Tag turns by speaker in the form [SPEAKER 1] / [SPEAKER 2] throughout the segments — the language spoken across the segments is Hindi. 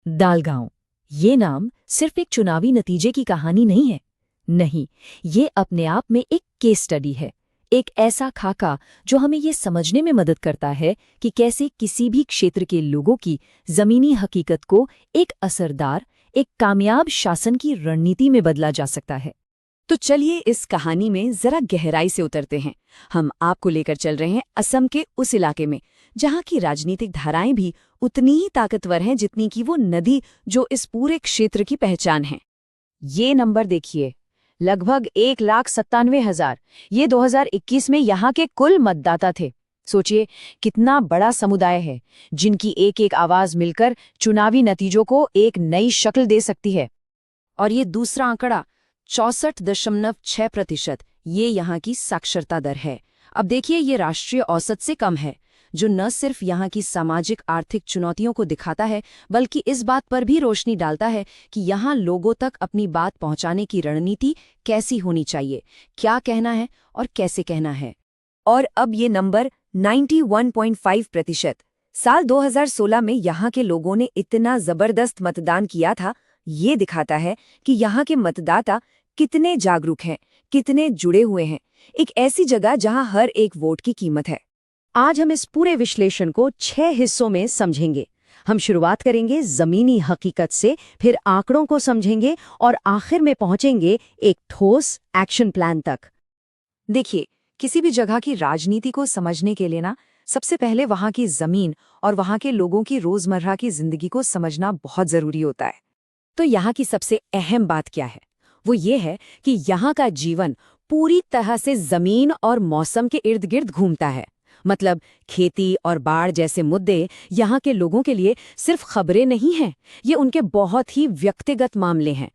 [SPEAKER 1] दालगांव, ये नाम सिर्फ एक चुनावी नतीजे की कहानी नहीं है। नहीं, ये अपने आप में एक केस स्टडी है। एक ऐसा खाका जो हमें ये समझने में मदद करता है कि कैसे किसी भी क्षेत्र के लोगों की जमीनी हकीकत को एक असरदार, एक कामयाब शासन की रणनीति में बदला जा सकता है।
[SPEAKER 2] तो चलिए इस कहानी में जरा गहराई से उतरते हैं। हम आपको लेकर चल रहे हैं असम के उस इलाके में जहां की राजनीतिक धाराएं भी उतनी ही ताकतवर हैं जितनी कि वो नदी जो इस पूरे क्षेत्र की पहचान है। ये नंबर देखिए, लगभग 1,97,000। ये 2021 में यहाँ के कुल मतदाता थे। सोचिए कितना बड़ा समुदाय है जिनकी एक एक आवाज मिलकर चुनावी नतीजों को एक नई शक्ल दे सकती है। और ये दूसरा आंकड़ा 64.6%, ये यहाँ की साक्षरता दर है। अब देखिए ये राष्ट्रीय औसत से कम है, जो न सिर्फ यहाँ की सामाजिक आर्थिक चुनौतियों को दिखाता है बल्कि इस बात पर भी रोशनी डालता है कि यहाँ लोगों तक अपनी बात पहुँचाने की रणनीति कैसी होनी चाहिए, क्या कहना है और कैसे कहना है। और अब ये नंबर 91.5%। साल 2016 में यहाँ के लोगों ने इतना जबरदस्त मतदान किया था। ये दिखाता है कि यहाँ के मतदाता कितने जागरूक हैं, कितने जुड़े हुए हैं। एक ऐसी जगह जहाँ हर एक वोट की कीमत है। आज हम इस पूरे विश्लेषण को 6 हिस्सों में समझेंगे। हम शुरुआत करेंगे जमीनी हकीकत से, फिर आंकड़ों को समझेंगे और आखिर में पहुंचेंगे एक ठोस एक्शन प्लान तक। देखिए, किसी भी जगह की राजनीति को समझने के लिए सबसे पहले वहां की जमीन और वहां के लोगों की रोजमर्रा की जिंदगी को समझना बहुत जरूरी होता है। तो यहाँ की सबसे अहम बात क्या है? वो ये है कि यहाँ का जीवन पूरी तरह से जमीन और मौसम के इर्द गिर्द घूमता है। मतलब खेती और बाढ़ जैसे मुद्दे यहाँ के लोगों के लिए सिर्फ खबरें नहीं हैं, ये उनके बहुत ही व्यक्तिगत मामले हैं।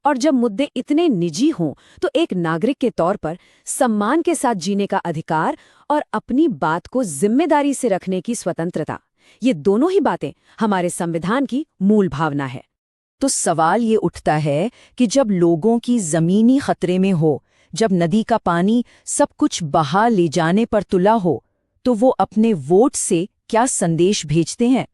[SPEAKER 2] और जब मुद्दे इतने निजी हों तो एक नागरिक के तौर पर सम्मान के साथ जीने का अधिकार और अपनी बात को जिम्मेदारी से रखने की स्वतंत्रता, ये दोनों ही बातें हमारे संविधान की मूल भावना है। तो सवाल ये उठता है कि जब लोगों की जमीनी खतरे में हो, जब नदी का पानी सब कुछ बहा ले जाने पर तुला हो, तो वो अपने वोट से क्या संदेश भेजते हैं?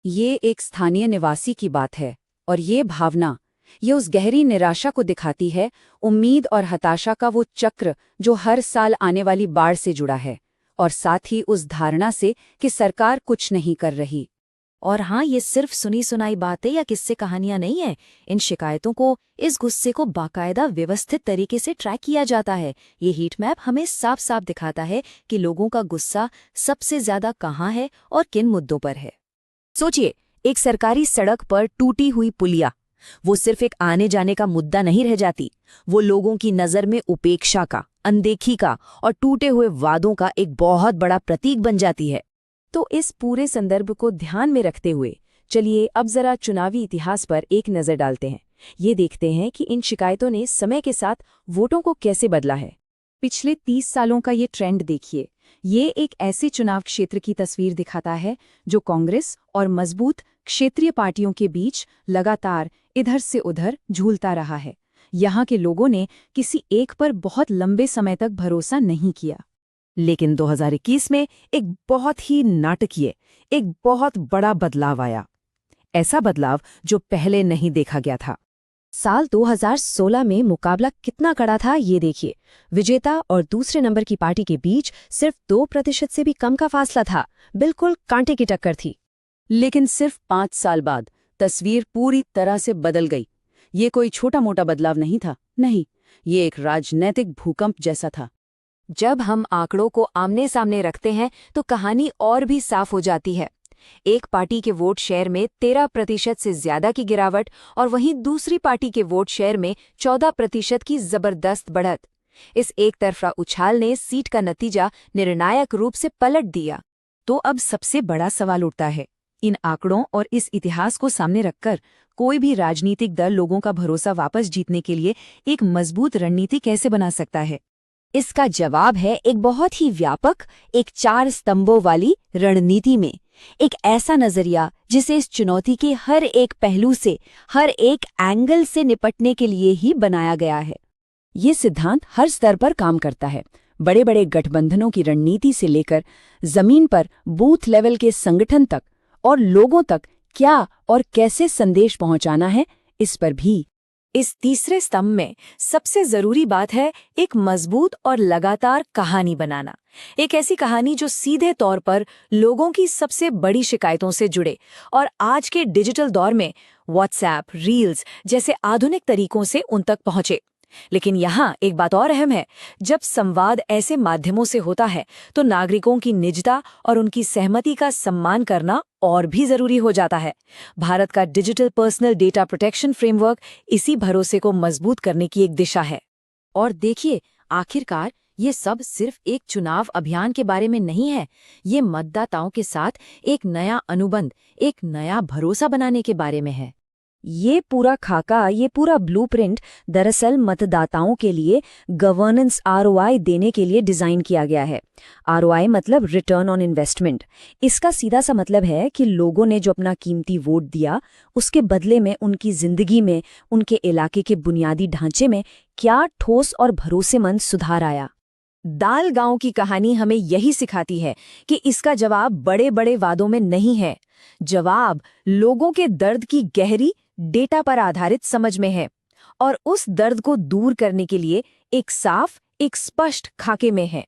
[SPEAKER 2] ये एक स्थानीय निवासी की बात है और ये भावना, ये उस गहरी निराशा को दिखाती है, उम्मीद और हताशा का वो चक्र जो हर साल आने वाली बाढ़ से जुड़ा है, और साथ ही उस धारणा से कि सरकार कुछ नहीं कर रही।
[SPEAKER 1] और हाँ, ये सिर्फ सुनी सुनाई बातें या किस्से कहानियां नहीं है। इन शिकायतों को, इस गुस्से को बाकायदा व्यवस्थित तरीके से ट्रैक किया जाता है। ये हीट मैप हमें साफ साफ दिखाता है कि लोगों का गुस्सा सबसे ज्यादा कहाँ है और किन मुद्दों पर है।
[SPEAKER 2] सोचिए, एक सरकारी सड़क पर टूटी हुई पुलिया, वो सिर्फ एक आने जाने का मुद्दा नहीं रह जाती, वो लोगों की नज़र में उपेक्षा का, अनदेखी का और टूटे हुए वादों का एक बहुत बड़ा प्रतीक बन जाती है। तो इस पूरे संदर्भ को ध्यान में रखते हुए चलिए अब जरा चुनावी इतिहास पर एक नज़र डालते हैं। ये देखते हैं कि इन शिकायतों ने समय के साथ वोटों को कैसे बदला है। पिछले 30 सालों का ये ट्रेंड देखिए। ये एक ऐसे चुनाव क्षेत्र की तस्वीर दिखाता है जो कांग्रेस और मजबूत क्षेत्रीय पार्टियों के बीच लगातार इधर से उधर झूलता रहा है। यहाँ के लोगों ने किसी एक पर बहुत लंबे समय तक भरोसा नहीं किया। लेकिन 2021 में एक बहुत ही नाटकीय, एक बहुत बड़ा बदलाव आया। ऐसा बदलाव जो पहले नहीं देखा गया था। साल 2016 में मुकाबला कितना कड़ा था ये देखिए। विजेता और दूसरे नंबर की पार्टी के बीच सिर्फ 2% से भी कम का फासला था। बिल्कुल कांटे की टक्कर थी। लेकिन सिर्फ 5 साल बाद तस्वीर पूरी तरह से बदल गई। ये कोई छोटा मोटा बदलाव नहीं था, नहीं, ये एक राजनैतिक भूकंप जैसा था। जब हम आंकड़ों को आमने सामने रखते हैं तो कहानी और भी साफ हो जाती है। एक पार्टी के वोट शेयर में 13% से ज्यादा की गिरावट और वहीं दूसरी पार्टी के वोट शेयर में 14% की जबरदस्त बढ़त। इस एक तरफा उछाल ने सीट का नतीजा निर्णायक रूप से पलट दिया। तो अब सबसे बड़ा सवाल उठता है, इन आंकड़ों और इस इतिहास को सामने रखकर कोई भी राजनीतिक दल लोगों का भरोसा वापस जीतने के लिए एक मजबूत रणनीति कैसे बना सकता है? इसका जवाब है एक बहुत ही व्यापक, एक 4 स्तंभों वाली रणनीति में। एक ऐसा नजरिया जिसे इस चुनौती के हर एक पहलू से, हर एक एंगल से निपटने के लिए ही बनाया गया है। ये सिद्धांत हर स्तर पर काम करता है, बड़े बड़े गठबंधनों की रणनीति से लेकर जमीन पर बूथ लेवल के संगठन तक और लोगों तक क्या और कैसे संदेश पहुंचाना है, इस पर भी।
[SPEAKER 1] इस तीसरे स्तंभ में सबसे जरूरी बात है एक मजबूत और लगातार कहानी बनाना। एक ऐसी कहानी जो सीधे तौर पर लोगों की सबसे बड़ी शिकायतों से जुड़े और आज के डिजिटल दौर में व्हाट्सएप, रील्स जैसे आधुनिक तरीकों से उन तक पहुंचे। लेकिन यहाँ एक बात और अहम है, जब संवाद ऐसे माध्यमों से होता है तो नागरिकों की निजता और उनकी सहमति का सम्मान करना और भी जरूरी हो जाता है। भारत का digital personal data protection framework इसी भरोसे को मजबूत करने की एक दिशा है।
[SPEAKER 2] और देखिए, आखिरकार ये सब सिर्फ एक चुनाव अभियान के बारे में नहीं है, ये मतदाताओं के साथ एक नया अनुबंध, एक नया भरोसा बनाने के बारे में है। ये पूरा खाका, ये पूरा ब्लूप्रिंट दरअसल मतदाताओं के लिए गवर्नेंस आरओआई देने के लिए डिजाइन किया गया है। आरओआई मतलब रिटर्न ऑन इन्वेस्टमेंट। इसका सीधा सा मतलब है कि लोगों ने जो अपना कीमती वोट दिया, उसके बदले में उनकी जिंदगी में, उनके इलाके के बुनियादी ढांचे में क्या ठोस और भरोसेमंद सुधार आया।
[SPEAKER 1] दाल गांव की कहानी हमें यही सिखाती है कि इसका जवाब बड़े बड़े वादों में नहीं है। जवाब लोगों के दर्द की गहरी, डेटा पर आधारित समझ में है, और उस दर्द को दूर करने के लिए एक साफ, एक स्पष्ट खाके में है।